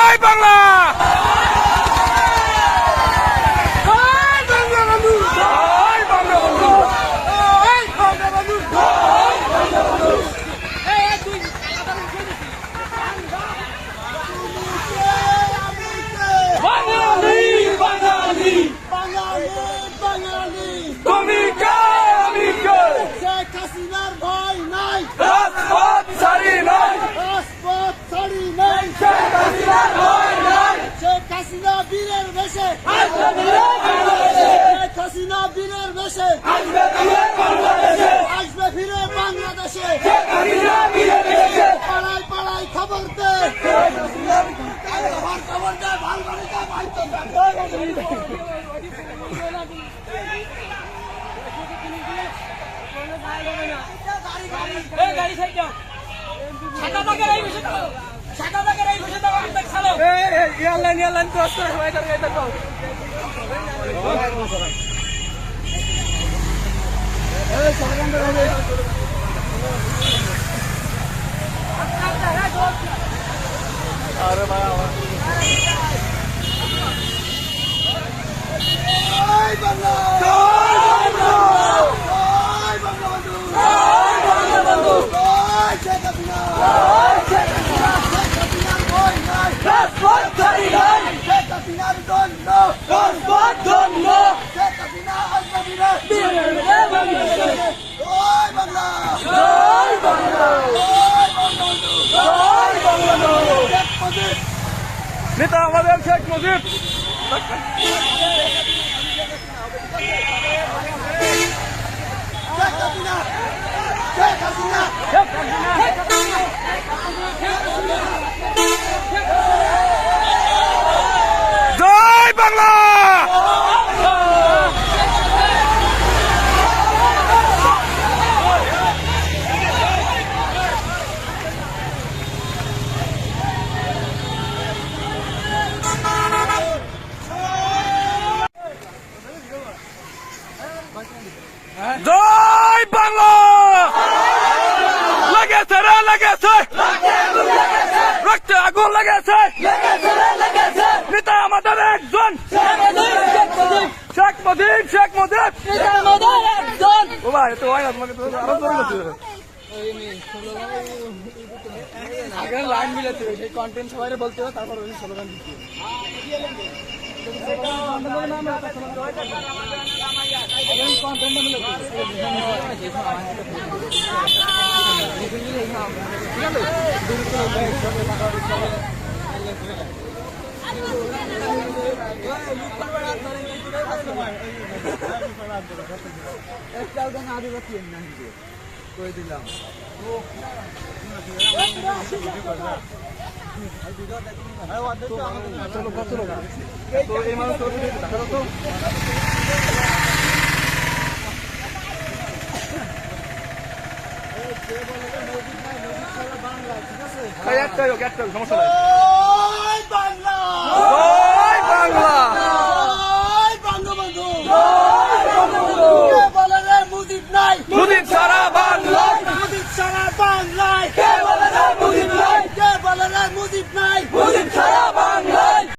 জয় বাংলা। তুমি কে আমি কে, শেখ হাসিনার ভয় নাই, রাজপথ ছাড়ি নাই, রাজপথ ছাড়ি নাই, শেখ হাসিনার ভয় নাই, শেখ হাসিনা বীরের বেশে, শেখ হাসিনা বীরের বেশে আসবে ফিরে বাংলাদেশে, আসবে ফিরে বাংলাদেশে। শেখ হাসিনা ফিরে এসেছে। পাড়ায় পাড়ায় খবর দে, খবর দে, ভাল বাড়িতে বাইতে জয় বাংলা, জয় বাংলা বন্ধু, জয় শেখ হাসিনা, শেখ হাসিনার ভয় নাই, রাজপথ ছাড়ি নাই, শেখ হাসিনার দণ্ড, রাজপথ ধন্য, শেখ হাসিনা আসবে ফিরে বাংলাদেশে, জয় বাংলা, জয় বাংলা, জয় বঙ্গবন্ধু, জয় বাংলা। শেখ মুজিব, নেতা আমাদের শেখ মুজিব। শেখ হাসিনা, শেখ হাসিনা, জয় বাংলা। জয় বাংলা। লেগেছে রে লেগেছে, রক্তে আগুন লেগেছে, নেতা আমাদের একজন শেখ মুজিব, শেখ মুজিব। ও ভাই তো হয় না, তোমাকে তো আরো জোরে করতে হবে। আগে লাইন মিলাতে হবে, সেই কন্টেন্ট সবাই বলতে হবে, তারপর ওই স্লোগান দিতে হবে। করে দিলাম চলো কত লোক তো এই মানুষ দেখা তো একটাই হোক সমস্যা নাই।